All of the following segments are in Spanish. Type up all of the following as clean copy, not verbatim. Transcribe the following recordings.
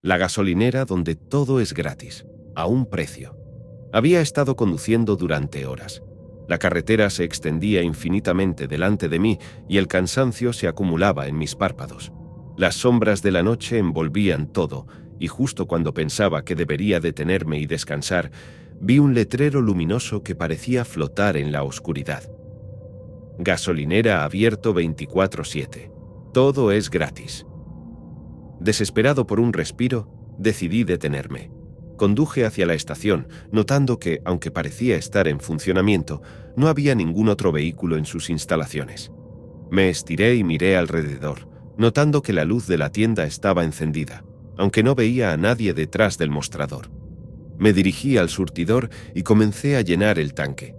La gasolinera donde todo es gratis, a un precio. Había estado conduciendo durante horas. La carretera se extendía infinitamente delante de mí y el cansancio se acumulaba en mis párpados. Las sombras de la noche envolvían todo, y justo cuando pensaba que debería detenerme y descansar, vi un letrero luminoso que parecía flotar en la oscuridad. Gasolinera abierto 24/7. Todo es gratis. Desesperado por un respiro, decidí detenerme. Conduje hacia la estación, notando que, aunque parecía estar en funcionamiento, no había ningún otro vehículo en sus instalaciones. Me estiré y miré alrededor, notando que la luz de la tienda estaba encendida, aunque no veía a nadie detrás del mostrador. Me dirigí al surtidor y comencé a llenar el tanque.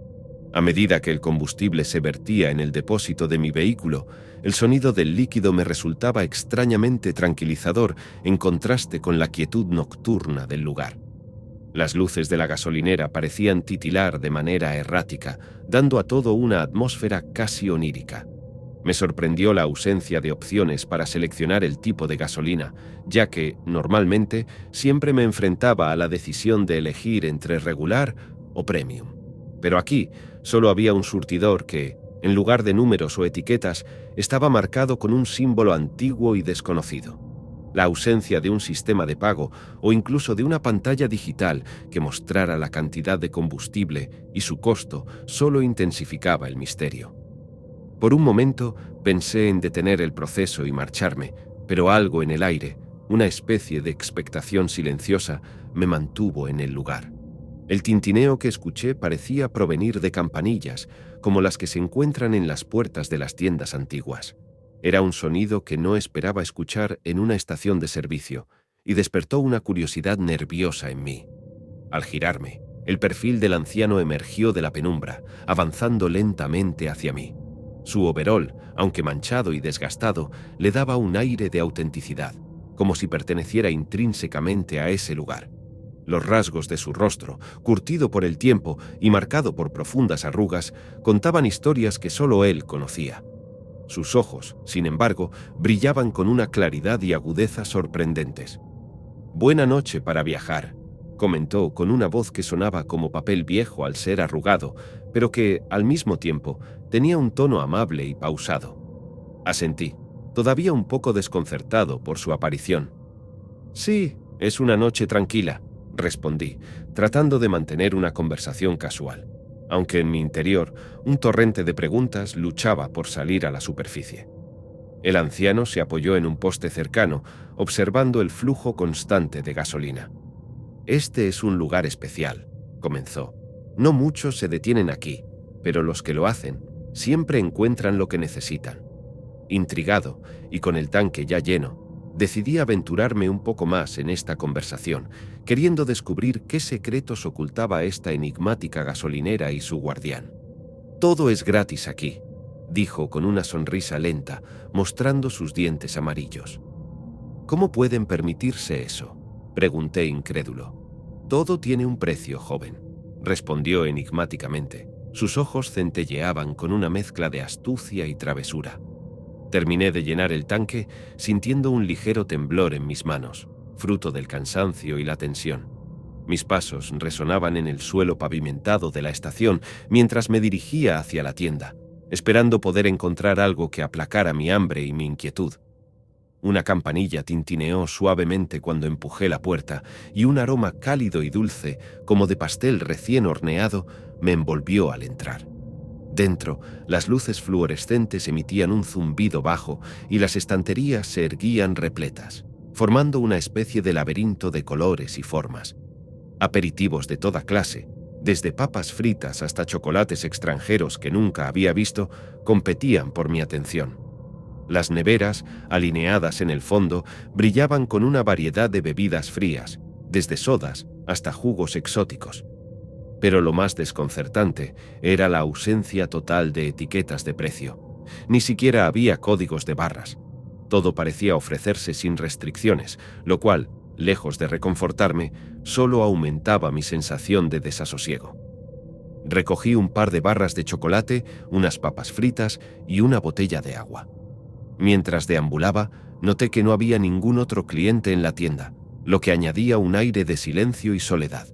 A medida que el combustible se vertía en el depósito de mi vehículo, el sonido del líquido me resultaba extrañamente tranquilizador en contraste con la quietud nocturna del lugar. Las luces de la gasolinera parecían titilar de manera errática, dando a todo una atmósfera casi onírica. Me sorprendió la ausencia de opciones para seleccionar el tipo de gasolina, ya que, normalmente, siempre me enfrentaba a la decisión de elegir entre regular o premium. Pero aquí solo había un surtidor que, en lugar de números o etiquetas, estaba marcado con un símbolo antiguo y desconocido. La ausencia de un sistema de pago o incluso de una pantalla digital que mostrara la cantidad de combustible y su costo solo intensificaba el misterio. Por un momento pensé en detener el proceso y marcharme, pero algo en el aire, una especie de expectación silenciosa, me mantuvo en el lugar. El tintineo que escuché parecía provenir de campanillas, como las que se encuentran en las puertas de las tiendas antiguas. Era un sonido que no esperaba escuchar en una estación de servicio, y despertó una curiosidad nerviosa en mí. Al girarme, el perfil del anciano emergió de la penumbra, avanzando lentamente hacia mí. Su overol, aunque manchado y desgastado, le daba un aire de autenticidad, como si perteneciera intrínsecamente a ese lugar. Los rasgos de su rostro, curtido por el tiempo y marcado por profundas arrugas, contaban historias que solo él conocía. Sus ojos, sin embargo, brillaban con una claridad y agudeza sorprendentes. «Buena noche para viajar», comentó con una voz que sonaba como papel viejo al ser arrugado, pero que, al mismo tiempo, tenía un tono amable y pausado. Asentí, todavía un poco desconcertado por su aparición. «Sí, es una noche tranquila», respondí, tratando de mantener una conversación casual, aunque en mi interior un torrente de preguntas luchaba por salir a la superficie. El anciano se apoyó en un poste cercano, observando el flujo constante de gasolina. «Este es un lugar especial», comenzó. «No muchos se detienen aquí, pero los que lo hacen siempre encuentran lo que necesitan». Intrigado, y con el tanque ya lleno, decidí aventurarme un poco más en esta conversación, queriendo descubrir qué secretos ocultaba esta enigmática gasolinera y su guardián. «Todo es gratis aquí», dijo con una sonrisa lenta, mostrando sus dientes amarillos. «¿Cómo pueden permitirse eso?», pregunté incrédulo. «Todo tiene un precio, joven», respondió enigmáticamente. Sus ojos centelleaban con una mezcla de astucia y travesura. Terminé de llenar el tanque sintiendo un ligero temblor en mis manos, fruto del cansancio y la tensión. Mis pasos resonaban en el suelo pavimentado de la estación mientras me dirigía hacia la tienda, esperando poder encontrar algo que aplacara mi hambre y mi inquietud. Una campanilla tintineó suavemente cuando empujé la puerta y un aroma cálido y dulce, como de pastel recién horneado, me envolvió al entrar. Dentro, las luces fluorescentes emitían un zumbido bajo y las estanterías se erguían repletas, formando una especie de laberinto de colores y formas. Aperitivos de toda clase, desde papas fritas hasta chocolates extranjeros que nunca había visto, competían por mi atención. Las neveras, alineadas en el fondo, brillaban con una variedad de bebidas frías, desde sodas hasta jugos exóticos. Pero lo más desconcertante era la ausencia total de etiquetas de precio. Ni siquiera había códigos de barras. Todo parecía ofrecerse sin restricciones, lo cual, lejos de reconfortarme, solo aumentaba mi sensación de desasosiego. Recogí un par de barras de chocolate, unas papas fritas y una botella de agua. Mientras deambulaba, noté que no había ningún otro cliente en la tienda, lo que añadía un aire de silencio y soledad.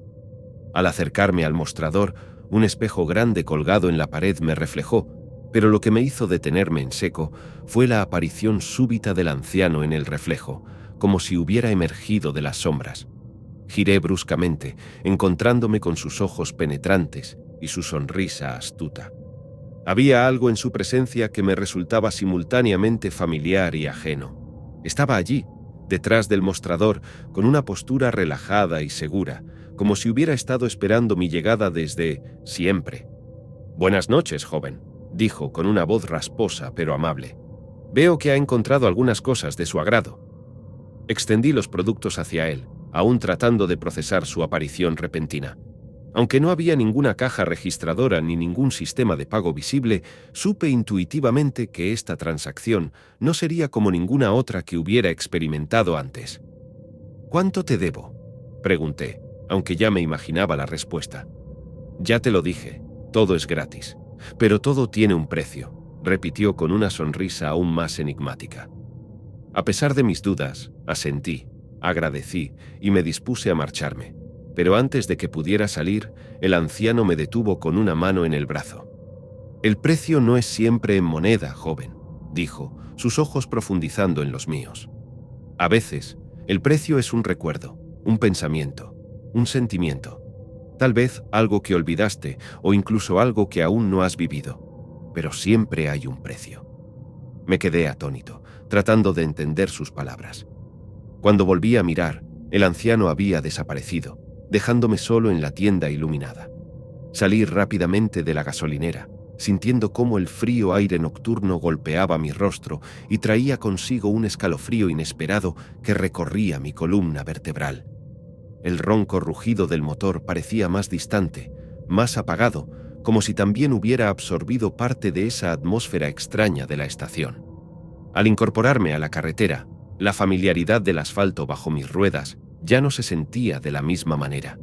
Al acercarme al mostrador, un espejo grande colgado en la pared me reflejó, pero lo que me hizo detenerme en seco fue la aparición súbita del anciano en el reflejo, como si hubiera emergido de las sombras. Giré bruscamente, encontrándome con sus ojos penetrantes y su sonrisa astuta. Había algo en su presencia que me resultaba simultáneamente familiar y ajeno. Estaba allí, detrás del mostrador, con una postura relajada y segura, como si hubiera estado esperando mi llegada desde siempre. «Buenas noches, joven», dijo con una voz rasposa pero amable. «Veo que ha encontrado algunas cosas de su agrado». Extendí los productos hacia él, aún tratando de procesar su aparición repentina. Aunque no había ninguna caja registradora ni ningún sistema de pago visible, supe intuitivamente que esta transacción no sería como ninguna otra que hubiera experimentado antes. «¿Cuánto te debo?», pregunté, aunque ya me imaginaba la respuesta. «Ya te lo dije, todo es gratis. Pero todo tiene un precio», repitió con una sonrisa aún más enigmática. A pesar de mis dudas, asentí, agradecí y me dispuse a marcharme. Pero antes de que pudiera salir, el anciano me detuvo con una mano en el brazo. «El precio no es siempre en moneda, joven», dijo, sus ojos profundizando en los míos. «A veces, el precio es un recuerdo, un pensamiento, un sentimiento. Tal vez algo que olvidaste o incluso algo que aún no has vivido. Pero siempre hay un precio». Me quedé atónito, tratando de entender sus palabras. Cuando volví a mirar, el anciano había desaparecido, dejándome solo en la tienda iluminada. Salí rápidamente de la gasolinera, sintiendo cómo el frío aire nocturno golpeaba mi rostro y traía consigo un escalofrío inesperado que recorría mi columna vertebral. El ronco rugido del motor parecía más distante, más apagado, como si también hubiera absorbido parte de esa atmósfera extraña de la estación. Al incorporarme a la carretera, la familiaridad del asfalto bajo mis ruedas ya no se sentía de la misma manera.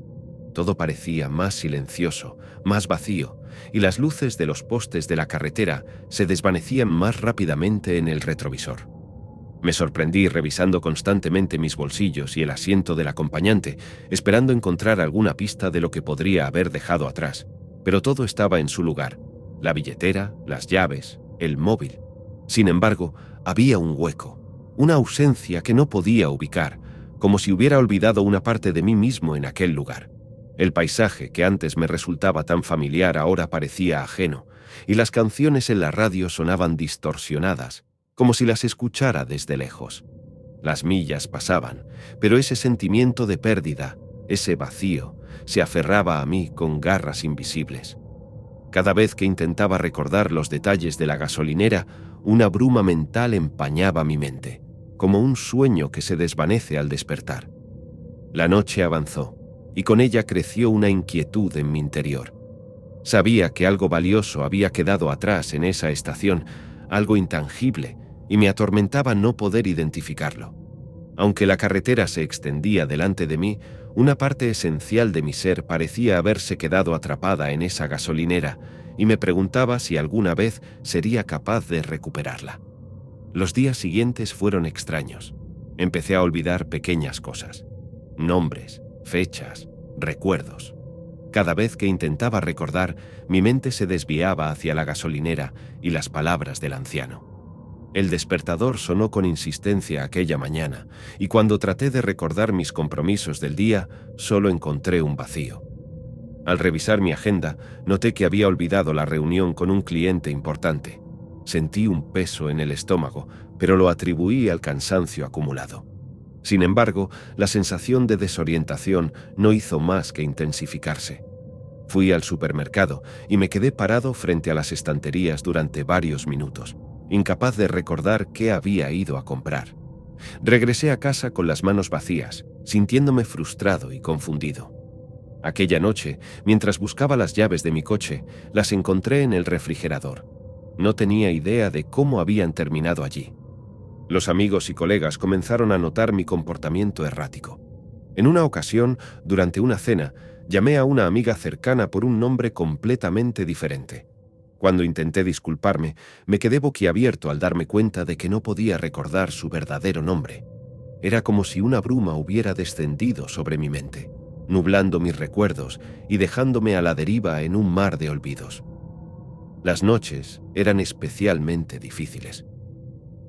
Todo parecía más silencioso, más vacío, y las luces de los postes de la carretera se desvanecían más rápidamente en el retrovisor. Me sorprendí revisando constantemente mis bolsillos y el asiento del acompañante, esperando encontrar alguna pista de lo que podría haber dejado atrás, pero todo estaba en su lugar: la billetera, las llaves, el móvil. Sin embargo, había un hueco, una ausencia que no podía ubicar, como si hubiera olvidado una parte de mí mismo en aquel lugar. El paisaje que antes me resultaba tan familiar ahora parecía ajeno, y las canciones en la radio sonaban distorsionadas, como si las escuchara desde lejos. Las millas pasaban, pero ese sentimiento de pérdida, ese vacío, se aferraba a mí con garras invisibles. Cada vez que intentaba recordar los detalles de la gasolinera, una bruma mental empañaba mi mente, como un sueño que se desvanece al despertar. La noche avanzó, y con ella creció una inquietud en mi interior. Sabía que algo valioso había quedado atrás en esa estación, algo intangible, y me atormentaba no poder identificarlo. Aunque la carretera se extendía delante de mí, una parte esencial de mi ser parecía haberse quedado atrapada en esa gasolinera, y me preguntaba si alguna vez sería capaz de recuperarla. Los días siguientes fueron extraños. Empecé a olvidar pequeñas cosas: nombres, fechas, recuerdos. Cada vez que intentaba recordar, mi mente se desviaba hacia la gasolinera y las palabras del anciano. El despertador sonó con insistencia aquella mañana, y cuando traté de recordar mis compromisos del día, solo encontré un vacío. Al revisar mi agenda, noté que había olvidado la reunión con un cliente importante. Sentí un peso en el estómago, pero lo atribuí al cansancio acumulado. Sin embargo, la sensación de desorientación no hizo más que intensificarse. Fui al supermercado y me quedé parado frente a las estanterías durante varios minutos, incapaz de recordar qué había ido a comprar. Regresé a casa con las manos vacías, sintiéndome frustrado y confundido. Aquella noche, mientras buscaba las llaves de mi coche, las encontré en el refrigerador. No tenía idea de cómo habían terminado allí. Los amigos y colegas comenzaron a notar mi comportamiento errático. En una ocasión, durante una cena, llamé a una amiga cercana por un nombre completamente diferente. Cuando intenté disculparme, me quedé boquiabierto al darme cuenta de que no podía recordar su verdadero nombre. Era como si una bruma hubiera descendido sobre mi mente, nublando mis recuerdos y dejándome a la deriva en un mar de olvidos. Las noches eran especialmente difíciles.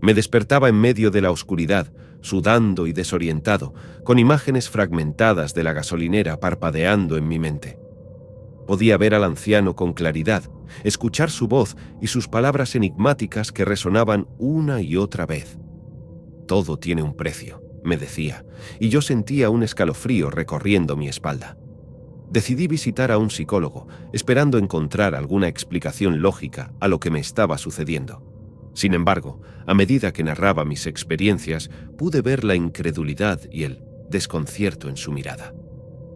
Me despertaba en medio de la oscuridad, sudando y desorientado, con imágenes fragmentadas de la gasolinera parpadeando en mi mente. Podía ver al anciano con claridad, escuchar su voz y sus palabras enigmáticas que resonaban una y otra vez. Todo tiene un precio, me decía, y yo sentía un escalofrío recorriendo mi espalda. Decidí visitar a un psicólogo, esperando encontrar alguna explicación lógica a lo que me estaba sucediendo. Sin embargo, a medida que narraba mis experiencias, pude ver la incredulidad y el desconcierto en su mirada.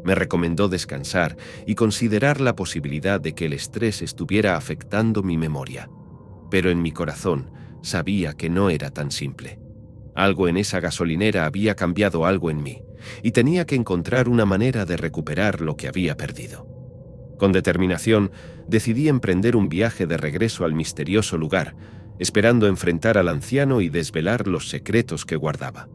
Me recomendó descansar y considerar la posibilidad de que el estrés estuviera afectando mi memoria. Pero en mi corazón sabía que no era tan simple. Algo en esa gasolinera había cambiado algo en mí, y tenía que encontrar una manera de recuperar lo que había perdido. Con determinación, decidí emprender un viaje de regreso al misterioso lugar, esperando enfrentar al anciano y desvelar los secretos que guardaba.